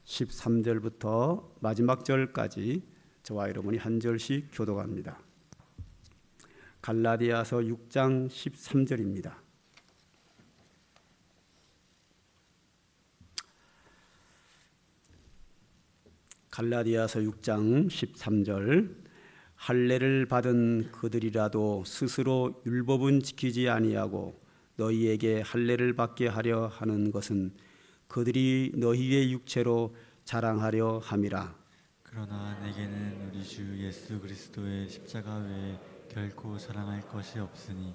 13절부터 마지막 절까지 저와 여러분이 한 절씩 교독합니다. 갈라디아서 6장 13절입니다. 갈라디아서 6장 13절. 할례를 받은 그들이라도 스스로 율법은 지키지 아니하고 너희에게 할례를 받게 하려 하는 것은 그들이 너희의 육체로 자랑하려 함이라. 그러나 내게는 우리 주 예수 그리스도의 십자가 외에 결코 자랑할 것이 없으니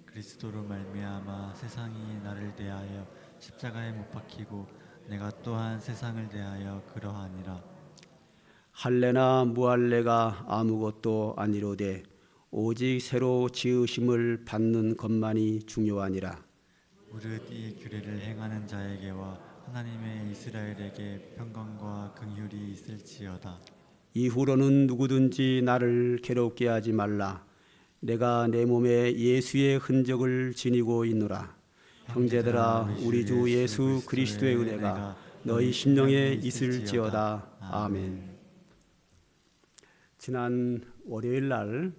그리스도로 말미암아 세상이 나를 대하여 십자가에 못 박히고 내가 또한 세상을 대하여 그러하니라. 할례나 무할례가 아무것도 아니로되 오직 새로 지으심을 받는 것만이 중요하니라. 무릇 이 규례를 행하는 자에게와 하나님의 이스라엘에게 평강과 긍휼이 있을지어다. 이후로는 누구든지 나를 괴롭게 하지 말라. 내가 내 몸에 예수의 흔적을 지니고 있노라. 형제들아, 우리 주 예수 그리스도의 은혜가 너희 심령에 있을지어다. 아멘. 지난 월요일 날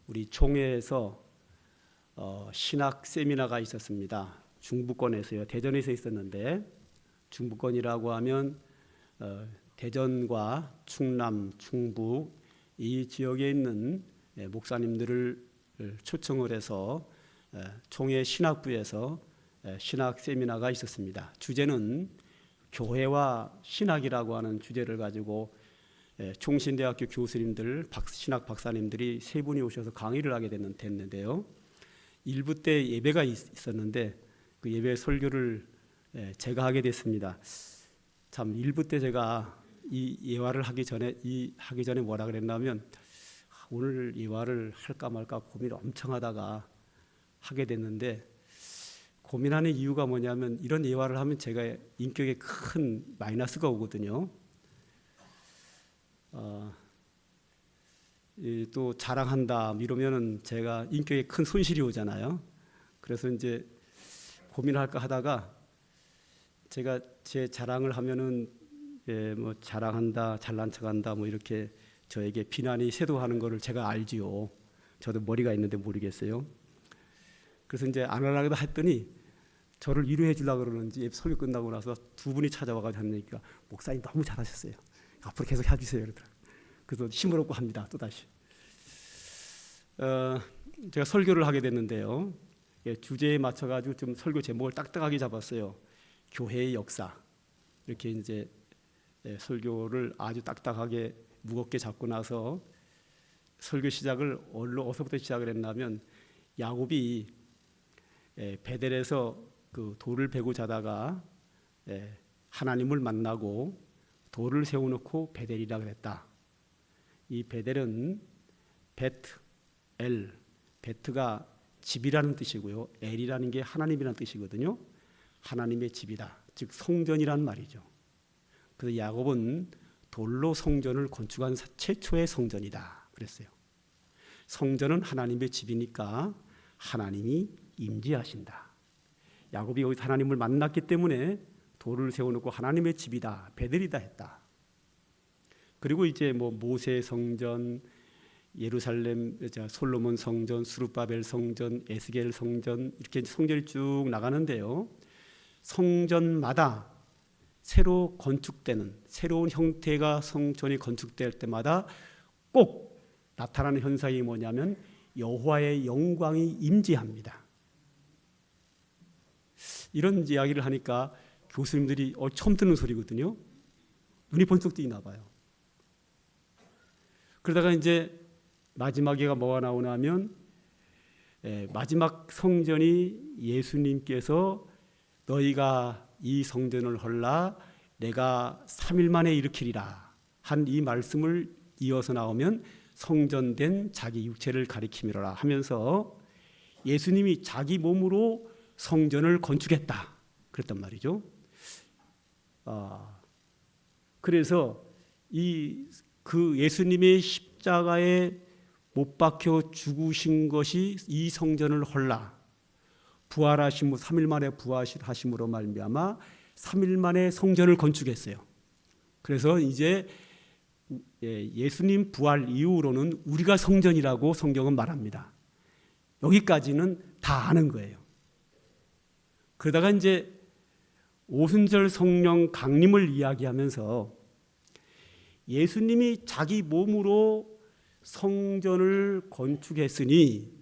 우리 총회에서 신학 세미나가 있었습니다. 중부권에서요. 대전에서 있었는데, 중부권이라고 하면 대전과 충남, 충북 이 지역에 있는 목사님들을 초청을 해서 총회 신학부에서 신학 세미나가 있었습니다. 주제는 교회와 신학이라고 하는 주제를 가지고 총신대학교 교수님들, 신학 박사님들이 세 분이 오셔서 강의를 하게 됐는데요. 1부 때 예배가 있었는데 그 예배 설교를 제가 하게 됐습니다. 참 1부 때 제가 이 예화를 하기 전에 뭐라 그랬냐면 오늘 예화를 할까 말까 고민을 엄청 하다가 하게 됐는데, 고민하는 이유가 뭐냐면 이런 예화를 하면 제가 인격에 큰 마이너스가 오거든요. 또 자랑한다 이러면은 제가 인격에 큰 손실이 오잖아요. 그래서 이제 고민할까 하다가 제가 제 자랑을 하면은 뭐 자랑한다, 잘난 척한다 뭐 이렇게 저에게 비난이 쇄도하는 거를 제가 알지요. 저도 머리가 있는데 모르겠어요. 그래서 이제 안 하려고 했더니 저를 위로해 주려고 그러는지 설교 끝나고 나서 두 분이 찾아와가지고 하니까 목사님 너무 잘하셨어요. 앞으로 계속 해주세요. 그러더라고요. 그래서 힘을 얻고 합니다. 또다시. 제가 설교를 하게 됐는데요. 주제에 맞춰가지고 좀 설교 제목을 딱딱하게 잡았어요. 교회의 역사. 이렇게 이제 설교를 아주 딱딱하게 무겁게 잡고 나서 설교 시작을 어디서부터 시작을 했냐면, 야곱이 베델에서 그 돌을 베고 자다가 하나님을 만나고 돌을 세워놓고 베델이라 그랬다. 이 베델은 베트엘, 베트가 집이라는 뜻이고요. 엘이라는 게 하나님이라는 뜻이거든요. 하나님의 집이다. 즉 성전이란 말이죠. 그래서 야곱은 돌로 성전을 건축한 최초의 성전이다 그랬어요. 성전은 하나님의 집이니까 하나님이 임재하신다. 야곱이 여기서 하나님을 만났기 때문에 돌을 세워놓고 하나님의 집이다, 베델이다 했다. 그리고 이제 뭐 모세 성전, 예루살렘, 솔로몬 성전, 스룹바벨 성전, 에스겔 성전, 이렇게 성전이 쭉 나가는데요. 성전마다 새로 건축되는 새로운 형태가 성전이 건축될 때마다 꼭 나타나는 현상이 뭐냐면 여호와의 영광이 임재합니다. 이런 이야기를 하니까 교수님들이 처음 듣는 소리거든요. 눈이 번쩍 뜨이나 봐요. 그러다가 이제 마지막에가 뭐가 나오냐면 마지막 성전이 예수님께서 너희가 이 성전을 헐라 내가 3일 만에 일으키리라 한 이 말씀을 이어서 나오면 성전된 자기 육체를 가리킴이라 하면서 예수님이 자기 몸으로 성전을 건축했다 그랬단 말이죠. 그래서 그 예수님의 십자가에 못 박혀 죽으신 것이 이 성전을 헐라 부활하심으로 3일 만에 부활하심으로 말미암아 3일 만에 성전을 건축했어요. 그래서 이제 예수님 부활 이후로는 우리가 성전이라고 성경은 말합니다. 여기까지는 다 아는 거예요. 그러다가 이제 오순절 성령 강림을 이야기하면서 예수님이 자기 몸으로 성전을 건축했으니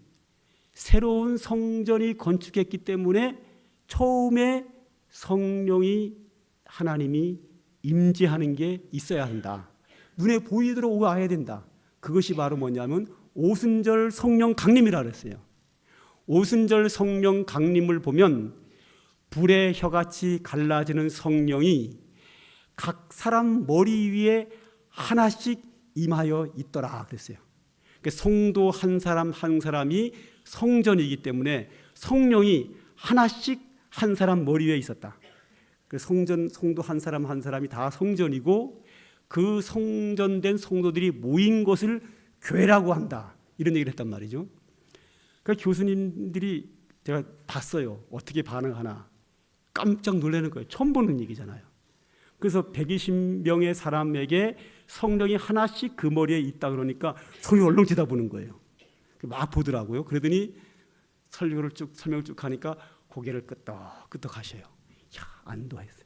새로운 성전이 건축했기 때문에 처음에 성령이 하나님이 임재하는 게 있어야 한다. 눈에 보이도록 와야 된다. 그것이 바로 뭐냐면 오순절 성령 강림이라 그랬어요. 오순절 성령 강림을 보면 불의 혀같이 갈라지는 성령이 각 사람 머리 위에 하나씩 임하여 있더라 그랬어요. 성도 한 사람 한 사람이 성전이기 때문에 성령이 하나씩 한 사람 머리 위에 있었다. 성도 한 사람 한 사람이 다 성전이고 그 성전된 성도들이 모인 것을 교회라고 한다. 이런 얘기를 했단 말이죠. 그러니까 교수님들이 제가 봤어요. 어떻게 반응하나. 깜짝 놀라는 거예요. 처음 보는 얘기잖아요. 그래서 120명의 사람에게 성령이 하나씩 그 머리에 있다 그러니까 손이 얼렁 쳐다보는 거예요. 막 보더라고요. 그러더니 설명을 쭉 하니까 고개를 끄덕끄덕 하셔요. 안도했어요.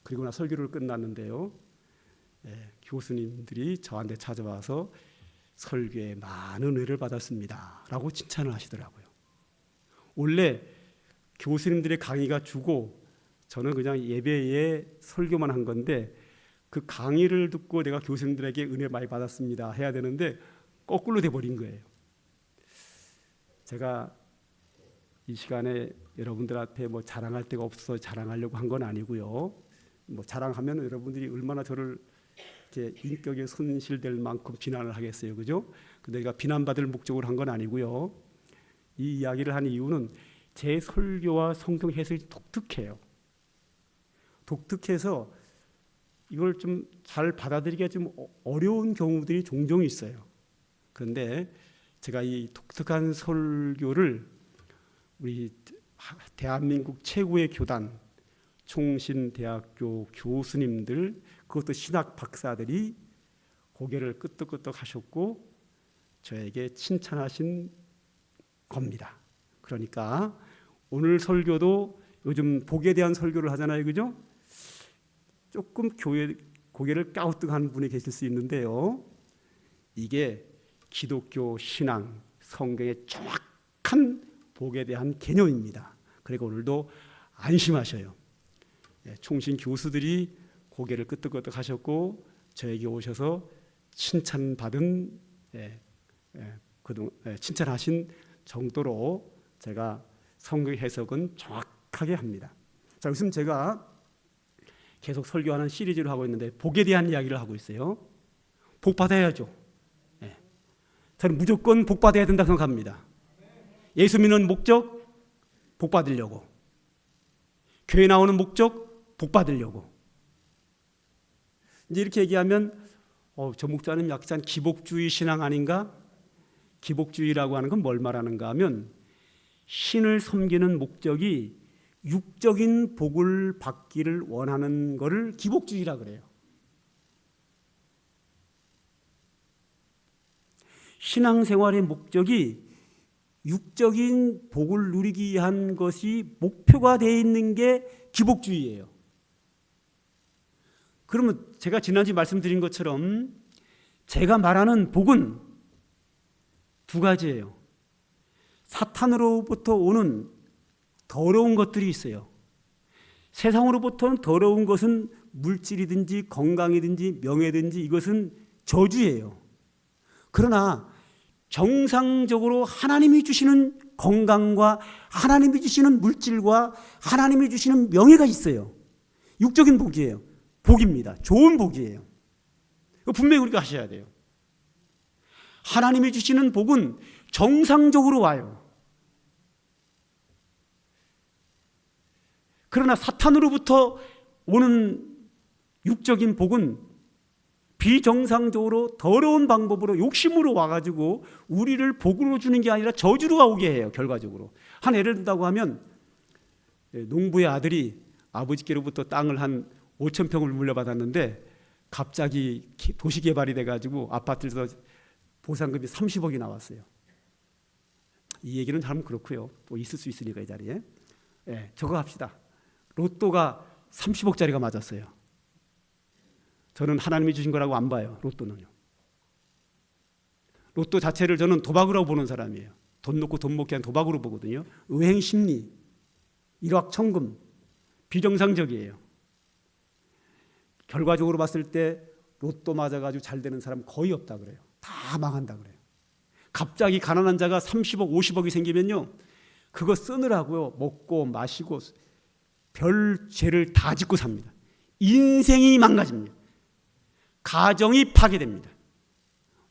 그리고 나 설교를 끝났는데요. 교수님들이 저한테 찾아와서 설교에 많은 은혜를 받았습니다 라고 칭찬을 하시더라고요. 원래 교수님들의 강의가 주고 저는 그냥 예배에 설교만 한 건데 그 강의를 듣고 내가 교수님들에게 은혜 많이 받았습니다 해야 되는데 거꾸로 돼버린 거예요. 제가 이 시간에 여러분들한테 뭐 자랑할 데가 없어서 자랑하려고 한 건 아니고요. 뭐 자랑하면 여러분들이 얼마나 저를 이렇게 인격에 손실될 만큼 비난을 하겠어요, 그죠? 근데 내가 비난받을 목적으로 한 건 아니고요. 이 이야기를 한 이유는 제 설교와 성경 해석이 독특해요. 독특해서 이걸 좀 잘 받아들이기가 좀 어려운 경우들이 종종 있어요. 그런데 제가 이 독특한 설교를 우리 대한민국 최고의 교단 총신대학교 교수님들 그것도 신학 박사들이 고개를 끄덕끄덕 하셨고 저에게 칭찬하신 겁니다. 그러니까 오늘 설교도 요즘 복에 대한 설교를 하잖아요, 그죠? 조금 고개를 까우뚱하는 분이 계실 수 있는데요. 이게 기독교 신앙 성경의 정확한 복에 대한 개념입니다. 그리고 오늘도 안심하셔요. 총신 교수들이 고개를 끄덕끄덕 하셨고 저에게 오셔서 칭찬받은 칭찬하신 정도로 제가 성경 해석은 정확하게 합니다. 자, 요즘 제가 계속 설교하는 시리즈를 하고 있는데 복에 대한 이야기를 하고 있어요. 복 받아야죠. 저는 무조건 복 받아야 된다고 생각합니다. 예수 믿는 목적 복 받으려고, 교회 나오는 목적 복 받으려고. 이제 이렇게 얘기하면 저 목사님 약간 기복주의 신앙 아닌가? 기복주의라고 하는 건 뭘 말하는가 하면 신을 섬기는 목적이 육적인 복을 받기를 원하는 것을 기복주의라 그래요. 신앙생활의 목적이 육적인 복을 누리기 위한 것이 목표가 되어 있는 게 기복주의예요. 그러면 제가 지난주에 말씀드린 것처럼 제가 말하는 복은 두 가지예요. 사탄으로부터 오는 더러운 것들이 있어요. 세상으로부터는 더러운 것은 물질이든지 건강이든지 명예든지 이것은 저주예요. 그러나 정상적으로 하나님이 주시는 건강과 하나님이 주시는 물질과 하나님이 주시는 명예가 있어요. 육적인 복이에요. 복입니다. 좋은 복이에요. 분명히 우리가 하셔야 돼요. 하나님이 주시는 복은 정상적으로 와요. 그러나 사탄으로부터 오는 육적인 복은 비정상적으로 더러운 방법으로 욕심으로 와가지고 우리를 복으로 주는 게 아니라 저주로 오게 해요. 결과적으로 한 예를 든다고 하면 농부의 아들이 아버지께로부터 땅을 한 5,000평을 물려받았는데 갑자기 도시 개발이 돼가지고 아파트에서 보상금이 30억이 나왔어요. 이 얘기는 참 그렇고요. 뭐 있을 수 있으니까 이 자리에. 예, 저거 합시다. 로또가 30억짜리가 맞았어요. 저는 하나님이 주신 거라고 안 봐요. 로또는요. 로또 자체를 저는 도박으로 보는 사람이에요. 돈 놓고 돈 먹게 한 도박으로 보거든요. 의행심리, 일확천금, 비정상적이에요. 결과적으로 봤을 때 로또 맞아가지고 잘 되는 사람 거의 없다 그래요. 다 망한다 그래요. 갑자기 가난한 자가 30억, 50억이 생기면요, 그거 쓰느라고요, 먹고 마시고 별 죄를 다 짓고 삽니다. 인생이 망가집니다. 가정이 파괴됩니다.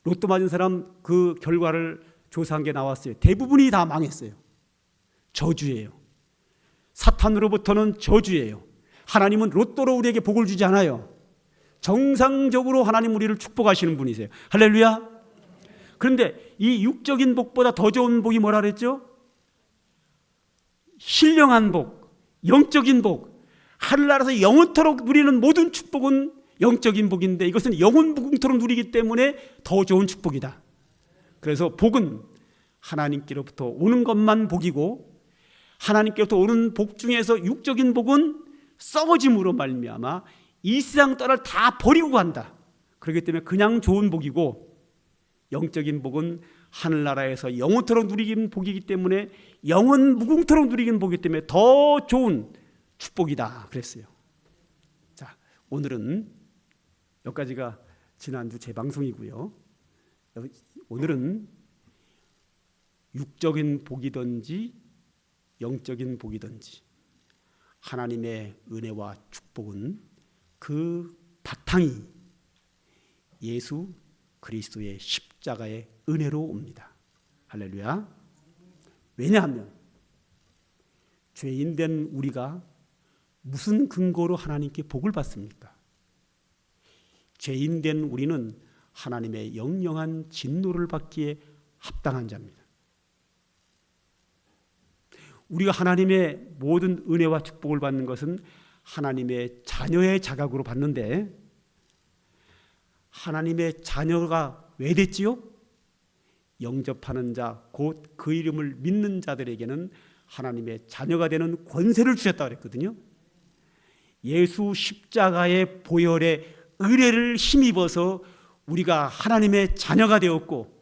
로또 맞은 사람 그 결과를 조사한 게 나왔어요. 대부분이 다 망했어요. 저주예요. 사탄으로부터는 저주예요. 하나님은 로또로 우리에게 복을 주지 않아요. 정상적으로 하나님 우리를 축복하시는 분이세요. 할렐루야. 그런데 이 육적인 복보다 더 좋은 복이 뭐라 그랬죠? 신령한 복, 영적인 복, 하늘나라에서 영원토록 누리는 모든 축복은 영적인 복인데 이것은 영원 무궁토록 누리기 때문에 더 좋은 축복이다. 그래서 복은 하나님께로부터 오는 것만 복이고, 하나님께로부터 오는 복 중에서 육적인 복은 썩어짐으로 말미암아 이 세상 떠날 다 버리고 간다. 그렇기 때문에 그냥 좋은 복이고, 영적인 복은 하늘나라에서 영원토록 누리긴 복이기 때문에 영원 무궁토록 누리긴 복이기 때문에 더 좋은 축복이다 그랬어요. 자, 오늘은 여기까지가 지난주 제 방송이고요. 오늘은 육적인 복이든지 영적인 복이든지 하나님의 은혜와 축복은 그 바탕이 예수 그리스도의 십자가의 은혜로 옵니다. 할렐루야. 왜냐하면 죄인된 우리가 무슨 근거로 하나님께 복을 받습니까? 죄인된 우리는 하나님의 영영한 진노를 받기에 합당한 자입니다. 우리가 하나님의 모든 은혜와 축복을 받는 것은 하나님의 자녀의 자격으로 받는데, 하나님의 자녀가 왜 됐지요? 영접하는 자, 곧 그 이름을 믿는 자들에게는 하나님의 자녀가 되는 권세를 주셨다고 그랬거든요. 예수 십자가의 보혈의 의뢰를 힘입어서 우리가 하나님의 자녀가 되었고,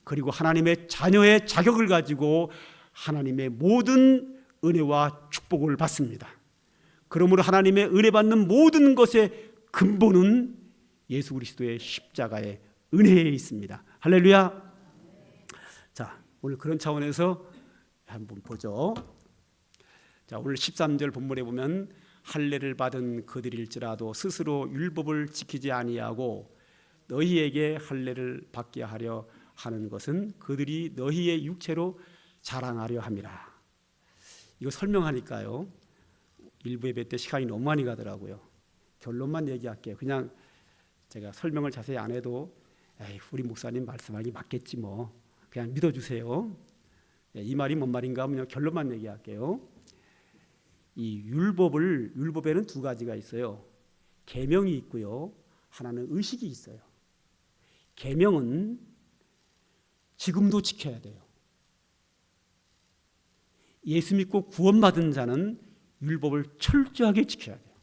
그리고 하나님의 자녀의 자격을 가지고 하나님의 모든 은혜와 축복을 받습니다. 그러므로 하나님의 은혜 받는 모든 것의 근본은 예수 그리스도의 십자가의 은혜에 있습니다. 할렐루야. 자, 오늘 그런 차원에서 한번 보죠. 자, 오늘 13절 본문에 보면 할례를 받은 그들일지라도 스스로 율법을 지키지 아니하고 너희에게 할례를 받게 하려 하는 것은 그들이 너희의 육체로 자랑하려 함이라. 이거 설명하니까요, 일부 예배 때 시간이 너무 많이 가더라고요. 결론만 얘기할게요. 그냥 제가 설명을 자세히 안 해도 에이, 우리 목사님 말씀하기 맞겠지 뭐, 그냥 믿어주세요. 이 말이 뭔 말인가 하면 결론만 얘기할게요. 이 율법에는 두 가지가 있어요. 계명이 있고요, 하나는 의식이 있어요. 계명은 지금도 지켜야 돼요. 예수 믿고 구원받은 자는 율법을 철저하게 지켜야 돼요.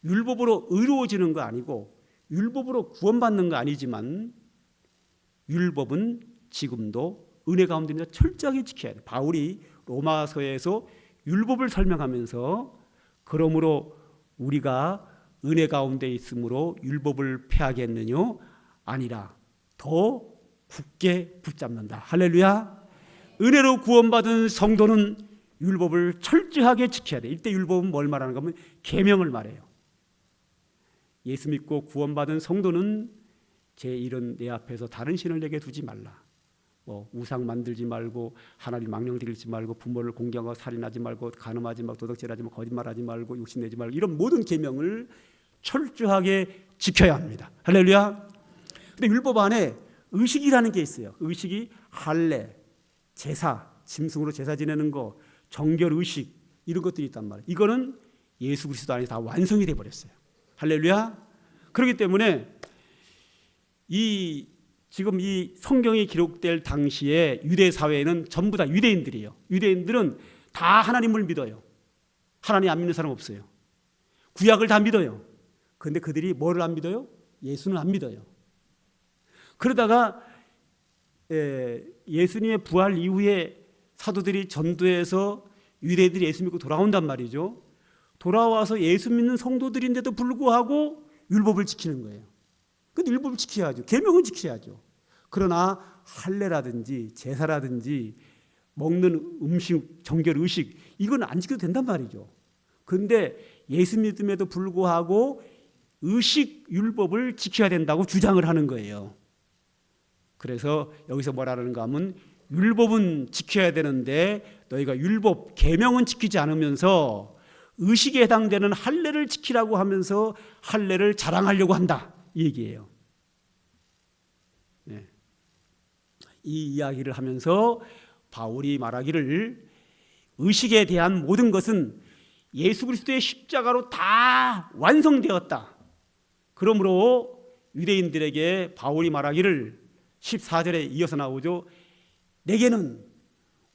율법으로 의로워지는 거 아니고 율법으로 구원받는 거 아니지만 율법은 지금도 은혜 가운데 철저하게 지켜야 돼요. 바울이 로마서에서 율법을 설명하면서 그러므로 우리가 은혜 가운데 있으므로 율법을 폐하겠느냐? 아니라 더 굳게 붙잡는다. 할렐루야. 은혜로 구원받은 성도는 율법을 철저하게 지켜야 돼. 이때 율법은 뭘 말하는가 하면 계명을 말해요. 예수 믿고 구원받은 성도는 제1은 내 앞에서 다른 신을 내게 두지 말라. 뭐 우상 만들지 말고 하나님 망령 드리지 말고 부모를 공경하고 살인하지 말고 간음하지 말고 도둑질하지 말고 거짓말하지 말고 욕심내지 말고 이런 모든 계명을 철저하게 지켜야 합니다. 할렐루야. 근데 율법 안에 의식이라는 게 있어요. 의식이 할례, 제사, 짐승으로 제사 지내는 거, 정결 의식 이런 것들이 있단 말이에요. 이거는 예수 그리스도 안에 다 완성이 돼 버렸어요. 할렐루야. 그렇기 때문에 지금 이 성경이 기록될 당시에 유대 사회에는 전부 다 유대인들이에요. 유대인들은 다 하나님을 믿어요. 하나님 안 믿는 사람 없어요. 구약을 다 믿어요. 그런데 그들이 뭐를 안 믿어요? 예수는 안 믿어요. 그러다가 예수님의 부활 이후에 사도들이 전도해서 유대인들이 예수 믿고 돌아온단 말이죠. 돌아와서 예수 믿는 성도들인데도 불구하고 율법을 지키는 거예요. 근데 율법을 지켜야죠. 계명은 지켜야죠. 그러나 할례라든지 제사라든지 먹는 음식, 정결 의식 이건 안 지켜도 된단 말이죠. 그런데 예수 믿음에도 불구하고 의식 율법을 지켜야 된다고 주장을 하는 거예요. 그래서 여기서 뭐라는가 하면 율법은 지켜야 되는데 너희가 율법 계명은 지키지 않으면서 의식에 해당되는 할례를 지키라고 하면서 할례를 자랑하려고 한다 이 얘기예요. 네. 이 이야기를 하면서 바울이 말하기를 의식에 대한 모든 것은 예수 그리스도의 십자가로 다 완성되었다. 그러므로 유대인들에게 바울이 말하기를 14절에 이어서 나오죠. 내게는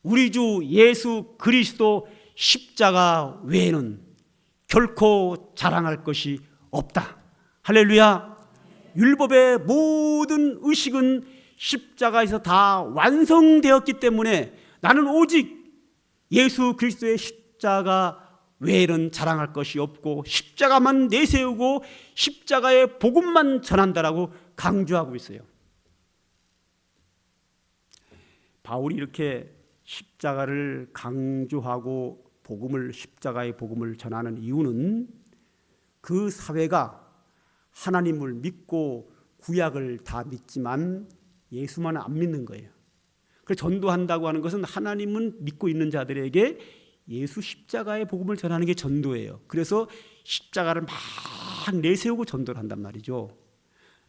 우리 주 예수 그리스도 십자가 외에는 결코 자랑할 것이 없다. 할렐루야. 율법의 모든 의식은 십자가에서 다 완성되었기 때문에 나는 오직 예수 그리스도의 십자가 외에는 자랑할 것이 없고 십자가만 내세우고 십자가의 복음만 전한다라고 강조하고 있어요. 바울이 이렇게 십자가를 강조하고 십자가의 복음을 전하는 이유는 그 사회가 하나님을 믿고 구약을 다 믿지만 예수만 안 믿는 거예요. 그래서 전도한다고 하는 것은 하나님은 믿고 있는 자들에게 예수 십자가의 복음을 전하는 게 전도예요. 그래서 십자가를 막 내세우고 전도를 한단 말이죠.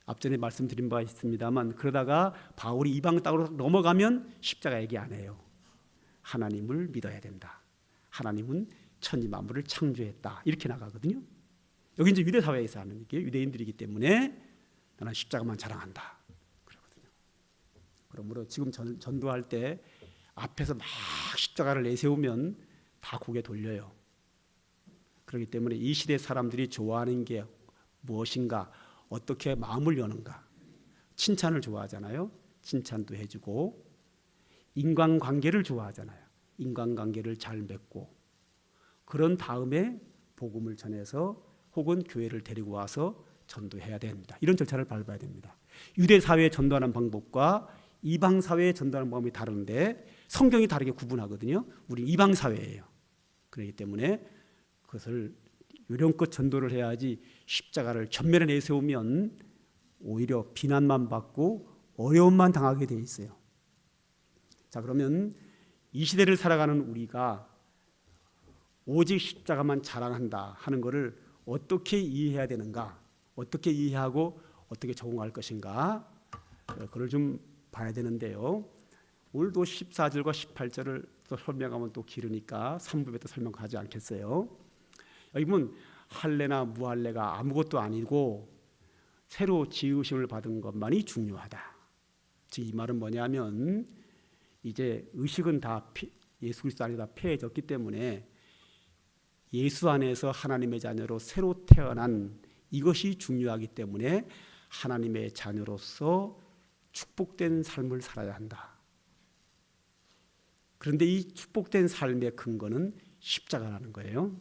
앞전에 말씀드린 바 있습니다만 그러다가 바울이 이방 땅으로 넘어가면 십자가 얘기 안 해요. 하나님을 믿어야 된다. 하나님은 천지 만물을 창조했다. 이렇게 나가거든요. 여기 이제 유대 사회에서 하는 얘기예요. 유대인들이기 때문에 나는 십자가만 자랑한다. 그러거든요. 그러므로 지금 전도할 때 앞에서 막 십자가를 내세우면 다 고개 돌려요. 그렇기 때문에 이 시대 사람들이 좋아하는 게 무엇인가, 어떻게 마음을 여는가. 칭찬을 좋아하잖아요. 칭찬도 해주고, 인간관계를 좋아하잖아요. 인간관계를 잘 맺고, 그런 다음에 복음을 전해서 혹은 교회를 데리고 와서 전도해야 됩니다. 이런 절차를 밟아야 됩니다. 유대 사회에 전도하는 방법과 이방 사회에 전도하는 방법이 다른데 성경이 다르게 구분하거든요. 우리 이방 사회예요. 그렇기 때문에 그것을 요령껏 전도를 해야지 십자가를 전면에 내세우면 오히려 비난만 받고 어려움만 당하게 돼 있어요. 자, 그러면 이 시대를 살아가는 우리가 오직 십자가만 자랑한다 하는 것을 어떻게 이해해야 되는가, 어떻게 이해하고 어떻게 적용할 것인가, 그걸 좀 봐야 되는데요. 오늘도 14절과 18절을 또 설명하면 또 길으니까 3부에 또 설명하지 않겠어요. 여기 보면 할례나 무할례가 아무것도 아니고 새로 지으심을 받은 것만이 중요하다. 즉 이 말은 뭐냐면 이제 의식은 다 예수 그리스도 안에 다 폐해졌기 때문에 예수 안에서 하나님의 자녀로 새로 태어난 이것이 중요하기 때문에 하나님의 자녀로서 축복된 삶을 살아야 한다. 그런데 이 축복된 삶의 근거는 십자가라는 거예요.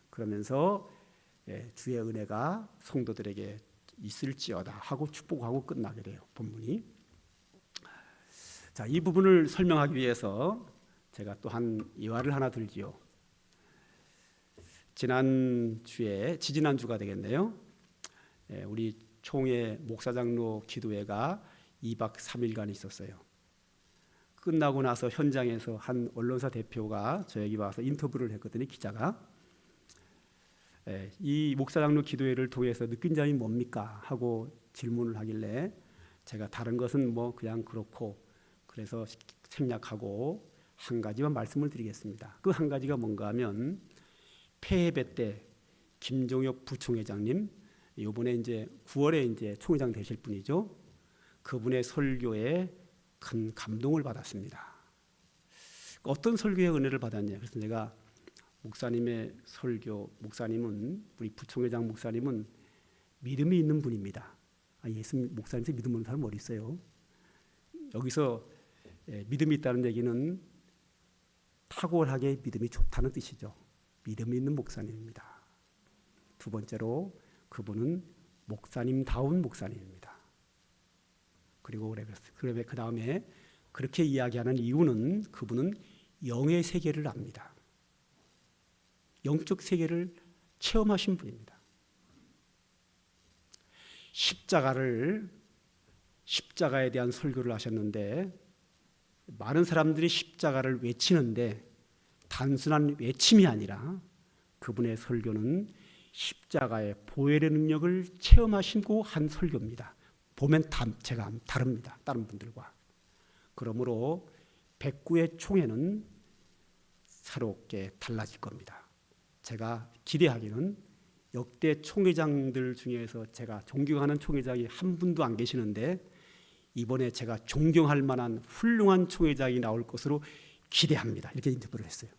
그러면서 주의 은혜가 성도들에게 있을지어다 하고 축복하고 끝나게 돼요. 본문이. 자, 이 부분을 설명하기 위해서 제가 또 한 예화를 하나 들지요. 지지난 주가 되겠네요. 우리 총회 목사장로 기도회가 2박 3일간 있었어요. 끝나고 나서 현장에서 한 언론사 대표가 저에게 와서 인터뷰를 했거든요. 기자가. 이 목사장로 기도회를 통해서 느낀 점이 뭡니까? 하고 질문을 하길래 제가 다른 것은 뭐 그냥 그렇고 그래서 생략하고 한 가지만 말씀을 드리겠습니다. 그 한 가지가 뭔가 하면 폐회배 때 김종혁 부총회장님, 이번에 이제 9월에 이제 총회장 되실 분이죠. 그분의 설교에 큰 감동을 받았습니다. 어떤 설교의 은혜를 받았냐? 그래서 내가 목사님의 설교, 목사님은 우리 부총회장 목사님은 믿음이 있는 분입니다. 예수 목사님한테 믿음 없는 사람 어디 있어요? 여기서 믿음이 있다는 얘기는 탁월하게 믿음이 좋다는 뜻이죠. 믿음이 있는 목사님입니다. 두 번째로 그분은 목사님다운 목사님입니다. 그리고 그 다음에 그렇게 이야기하는 이유는 그분은 영의 세계를 압니다. 영적 세계를 체험하신 분입니다. 십자가에 대한 설교를 하셨는데 많은 사람들이 십자가를 외치는데 단순한 외침이 아니라 그분의 설교는 십자가의 보혈의 능력을 체험하시고 한 설교입니다. 보면 제가 다릅니다. 다른 분들과. 그러므로 백구의 총회는 새롭게 달라질 겁니다. 제가 기대하기는 역대 총회장들 중에서 제가 존경하는 총회장이 한 분도 안 계시는데 이번에 제가 존경할 만한 훌륭한 총회장이 나올 것으로 기대합니다. 이렇게 인터뷰를 했어요.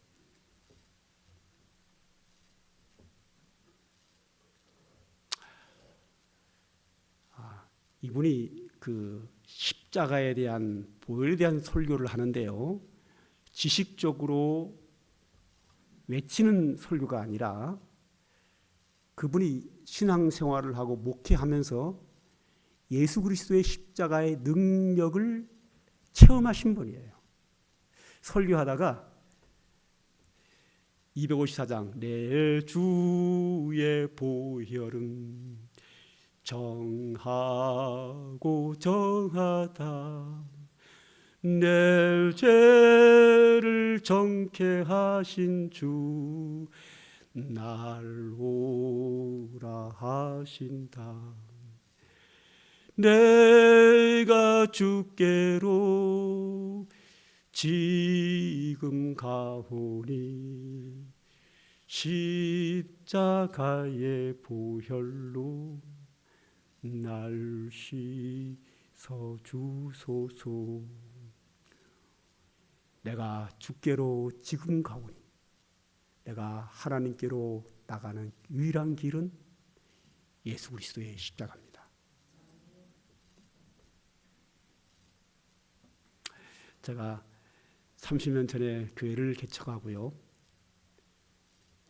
이분이 그 십자가에 대한 보혈에 대한 설교를 하는데요. 지식적으로 외치는 설교가 아니라 그분이 신앙생활을 하고 목회하면서 예수 그리스도의 십자가의 능력을 체험하신 분이에요. 설교하다가 254장 내 주의 보혈은 정하고 정하다 내 죄를 정케 하신 주 날 오라 하신다 내가 주께로 지금 가오니 십자가의 보혈로 날 씻어 주소서 내가 주께로 지금 가오니 내가 하나님께로 나가는 유일한 길은 예수 그리스도의 십자가입니다. 제가 30년 전에 교회를 개척하고요.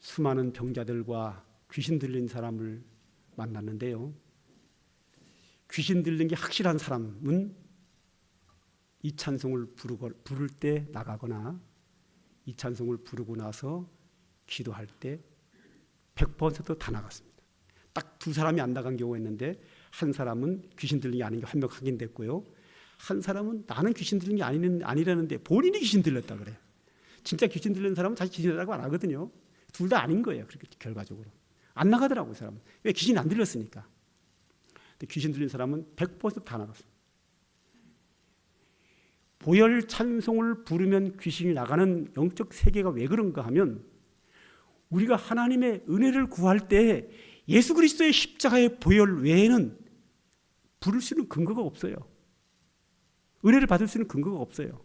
수많은 병자들과 귀신 들린 사람을 만났는데요. 귀신 들린 게 확실한 사람은 이 찬송을 부를 때 나가거나 이 찬송을 부르고 나서 기도할 때 100% 다 나갔습니다. 딱 두 사람이 안 나간 경우가 있는데 한 사람은 귀신 들린 게 아닌 게 한 명 확인됐고요. 한 사람은 나는 귀신 들린 게 아니라는데 본인이 귀신 들렸다 그래요. 진짜 귀신 들린 사람은 자기 귀신 들렸다고 안 하거든요. 둘 다 아닌 거예요. 그렇게 결과적으로. 안 나가더라고요. 그 사람은. 왜? 귀신이 안 들렸으니까. 근데 귀신 들린 사람은 100% 다 나갔어요. 보혈 찬송을 부르면 귀신이 나가는 영적 세계가 왜 그런가 하면 우리가 하나님의 은혜를 구할 때 예수 그리스도의 십자가의 보혈 외에는 부를 수 있는 근거가 없어요. 은혜를 받을 수 있는 근거가 없어요.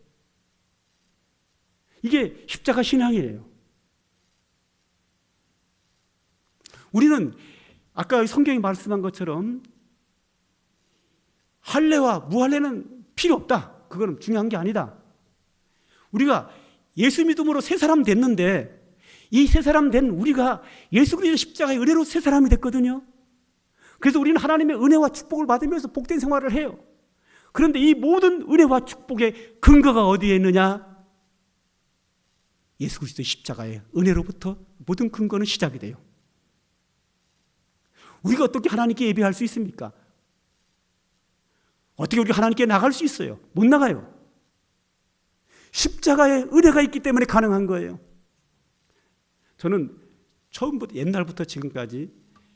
이게 십자가 신앙이에요. 우리는 아까 성경이 말씀한 것처럼 할례와 무할례는 필요 없다. 그거는 중요한 게 아니다. 우리가 예수 믿음으로 새 사람 됐는데 이 새 사람 된 우리가 예수 그리스도 십자가의 은혜로 새 사람이 됐거든요. 그래서 우리는 하나님의 은혜와 축복을 받으면서 복된 생활을 해요. 그런데 이 모든 은혜와 축복의 근거가 어디에 있느냐? 예수 그리스도의 십자가의 은혜로부터 모든 근거는 시작이 돼요. 우리가 어떻게 하나님께 예배할 수 있습니까? 어떻게 우리가 하나님께 나갈 수 있어요? 못 나가요. 십자가의 은혜가 있기 때문에 가능한 거예요. 저는 처음부터 옛날부터 지금까지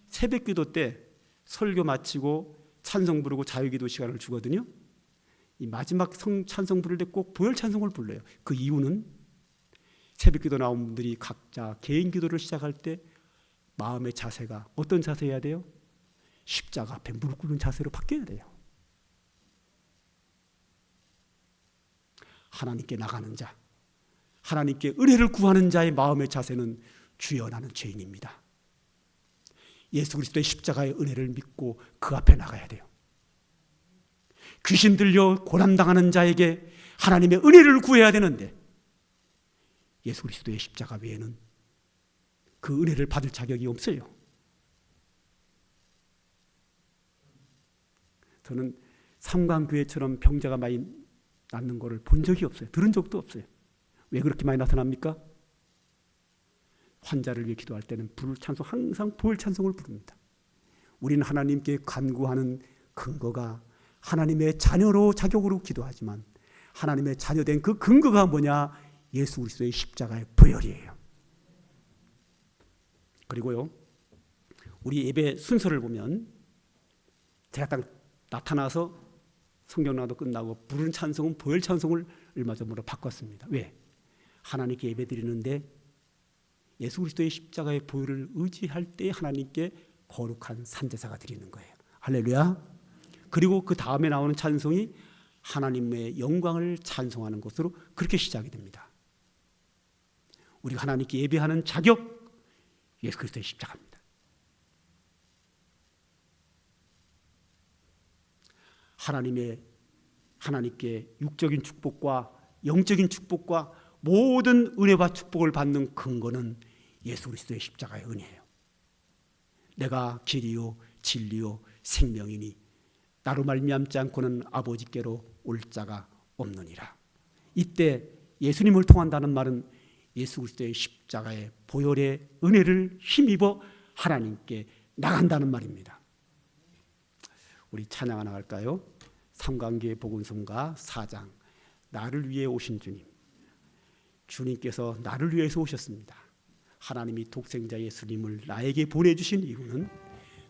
새벽기도 때 설교 마치고 찬송 부르고 자유기도 시간을 주거든요. 이 마지막 찬송 부를 때 꼭 보혈 찬송을 불러요. 그 이유는 새벽기도 나온 분들이 각자 개인 기도를 시작할 때 마음의 자세가 어떤 자세여야 돼요? 십자가 앞에 무릎 꿇는 자세로 바뀌어야 돼요. 하나님께 나가는 자, 하나님께 은혜를 구하는 자의 마음의 자세는 주여 나는 죄인입니다. 예수 그리스도의 십자가의 은혜를 믿고 그 앞에 나가야 돼요. 귀신 들려 고난당하는 자에게 하나님의 은혜를 구해야 되는데 예수 그리스도의 십자가 외에는 그 은혜를 받을 자격이 없어요. 저는 삼강교회처럼 병자가 많이 낫는 것을 본 적이 없어요. 들은 적도 없어요. 왜 그렇게 많이 나타납니까? 환자를 위해 기도할 때는 불 찬송, 항상 보혈 찬송을 부릅니다. 우리는 하나님께 간구하는 근거가 하나님의 자녀로 자격으로 기도하지만 하나님의 자녀된 그 근거가 뭐냐? 예수 그리스도의 십자가의 보혈이에요. 그리고요, 우리 예배 순서를 보면 제가 딱 나타나서 성경나도 끝나고 부르는 찬송은 보혈 찬송을 얼마 전으로 바꿨습니다. 왜? 하나님께 예배 드리는데 예수 그리스도의 십자가의 보혈을 의지할 때 하나님께 거룩한 산제사가 드리는 거예요. 할렐루야. 그리고 그 다음에 나오는 찬송이 하나님의 영광을 찬송하는 것으로 그렇게 시작이 됩니다. 우리가 하나님께 예배하는 자격, 예수 그리스도의 십자가입니다. 하나님께 육적인 축복과 영적인 축복과 모든 은혜와 축복을 받는 근거는 예수 그리스도의 십자가의 은혜예요. 내가 길이요 진리요 생명이니 나로 말미암지 않고는 아버지께로 올 자가 없느니라. 이때 예수님을 통한다는 말은 예수 그리스도의 십자가의 보혈의 은혜를 힘입어 하나님께 나간다는 말입니다. 우리 찬양 하나 할까요? 삼강교회 복음성가 4장, 나를 위해 오신 주님. 주님께서 나를 위해서 오셨습니다. 하나님이 독생자 예수님을 나에게 보내주신 이유는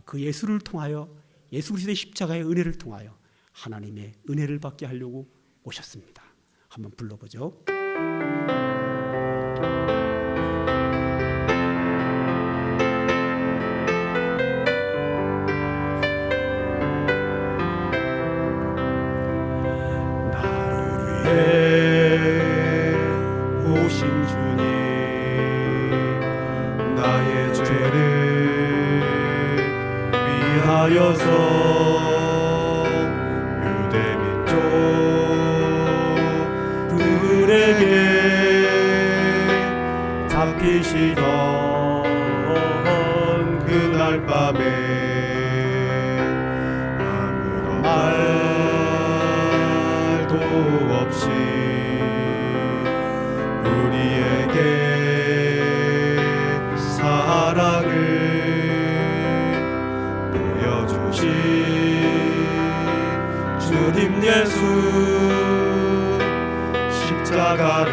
그 예수를 통하여, 예수 그리스도의 십자가의 은혜를 통하여 하나님의 은혜를 받게 하려고 오셨습니다. 한번 불러보죠. 오신 주님, 나의 죄를 위하여서 유대 민족 들에게 잡히시던 그날 밤에 아무런 말도 없이 우리에게 사랑을 보여주신 주님 예수, 십자가를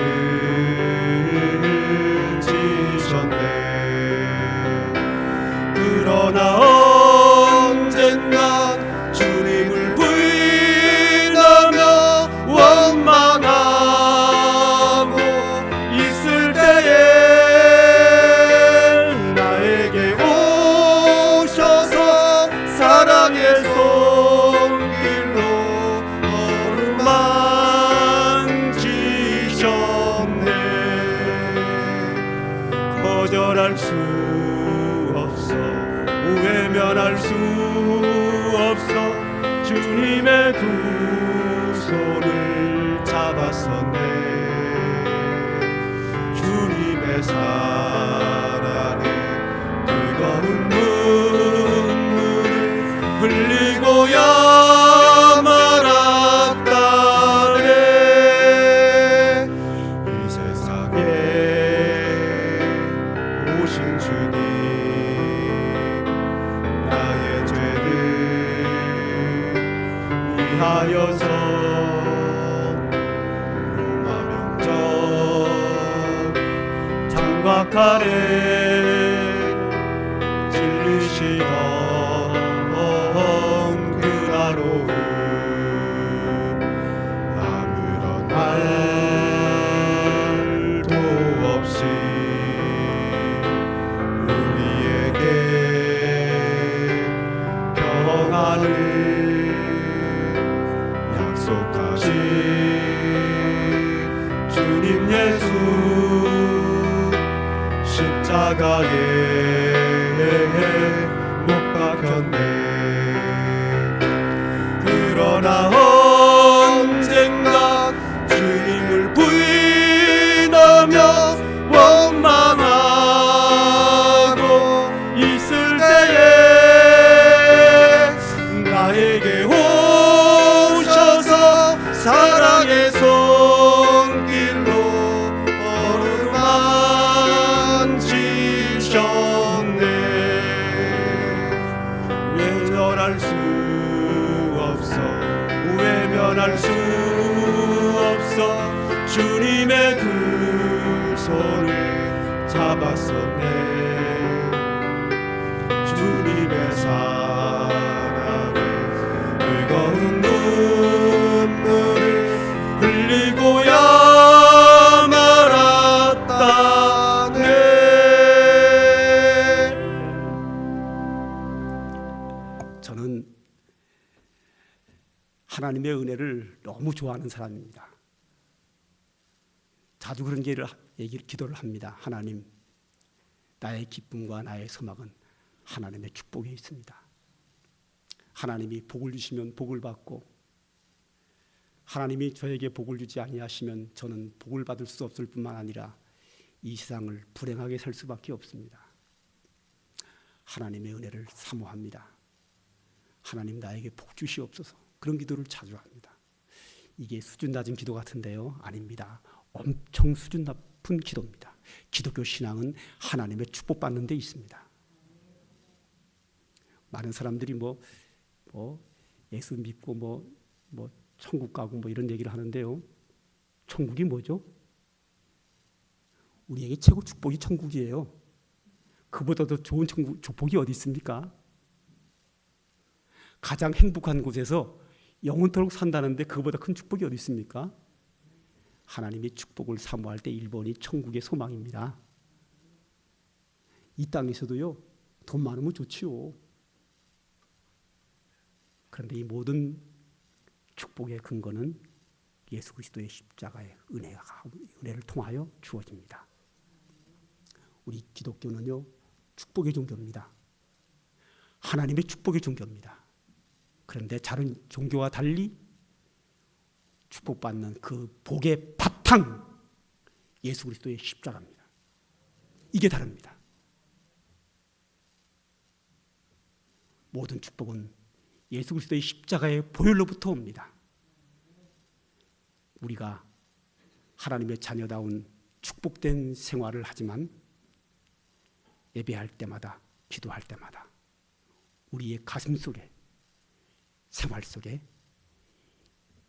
지셨네. 그러나 언젠가 주님을 부인하며 원망하고 있을 때에 나에게 오셔서 사랑의 손길로 너를 만지셨네. 거절할 수 없어, 외면할 수 없어. 주님의 두 손을 잡았었네. 주님의 사랑에 뜨거운 눈물을 흘리고야 말았다네. 이 세상에 오신 주님, 나의 죄를 위하여서 로마 병정 장과 칼에 찔리시던 그날 오후 아무런 말도 없이 우리에게 십자가에 못 박혔네. 그러나 언젠가 주님을 부인하며 원망하고 있을 때에 나에게 오셔서 사랑의 손길로 어루만지셨네. 외면할 수 없어, 외면할 수 없어. 주님의 두 손을 잡았었네. 주님의 사랑에 뜨거운 눈물을 흘리고야 말았다네. 저는 하나님의 은혜를 너무 좋아하는 사람입니다. 자주 그런 기도를 합니다. 하나님, 나의 기쁨과 나의 소망은 하나님의 축복에 있습니다. 하나님이 복을 주시면 복을 받고, 하나님이 저에게 복을 주지 아니하시면 저는 복을 받을 수 없을 뿐만 아니라 이 세상을 불행하게 살 수밖에 없습니다. 하나님의 은혜를 사모합니다. 하나님, 나에게 복 주시옵소서. 그런 기도를 자주 합니다. 이게 수준 낮은 기도 같은데요, 아닙니다. 엄청 수준 높은 기도입니다. 기독교 신앙은 하나님의 축복받는 데 있습니다. 많은 사람들이 예수 믿고 천국 가고 이런 얘기를 하는데요. 천국이 뭐죠? 우리에게 최고 축복이 천국이에요. 그보다 더 좋은 축복이 어디 있습니까? 가장 행복한 곳에서 영원토록 산다는데 그보다 큰 축복이 어디 있습니까? 하나님의 축복을 사모할 때 1번이 천국의 소망입니다. 이 땅에서도요, 돈 많으면 좋지요. 그런데 이 모든 축복의 근거는 예수 그리스도의 십자가의 은혜를 통하여 주어집니다. 우리 기독교는요, 축복의 종교입니다. 하나님의 축복의 종교입니다. 그런데 다른 종교와 달리 축복받는 그 복의 바탕, 예수 그리스도의 십자가입니다. 이게 다릅니다. 모든 축복은 예수 그리스도의 십자가의 보혈로부터 옵니다. 우리가 하나님의 자녀다운 축복된 생활을 하지만 예배할 때마다, 기도할 때마다 우리의 가슴 속에, 생활 속에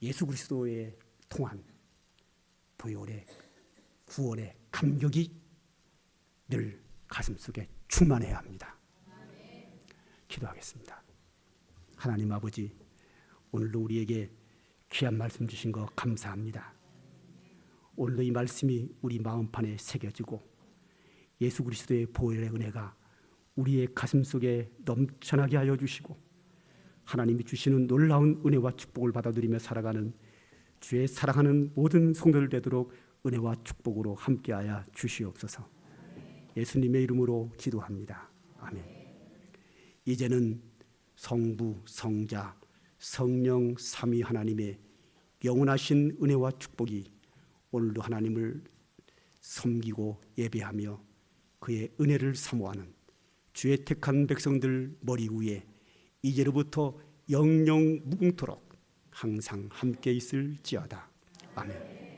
예수 그리스도의 통한 보혈의 구원의 감격이 늘 가슴 속에 충만해야 합니다. 기도하겠습니다. 하나님 아버지, 오늘도 우리에게 귀한 말씀 주신 거 감사합니다. 오늘도 이 말씀이 우리 마음판에 새겨지고 예수 그리스도의 보혈의 은혜가 우리의 가슴 속에 넘쳐나게 하여 주시고 하나님이 주시는 놀라운 은혜와 축복을 받아들이며 살아가는 주의 사랑하는 모든 성도들 되도록 은혜와 축복으로 함께하여 주시옵소서. 예수님의 이름으로 기도합니다. 아멘. 이제는 성부, 성자, 성령 삼위 하나님의 영원하신 은혜와 축복이 오늘도 하나님을 섬기고 예배하며 그의 은혜를 사모하는 주의 택한 백성들 머리 위에 이제로부터 영영 무궁토록 항상 함께 있을지어다. 아멘.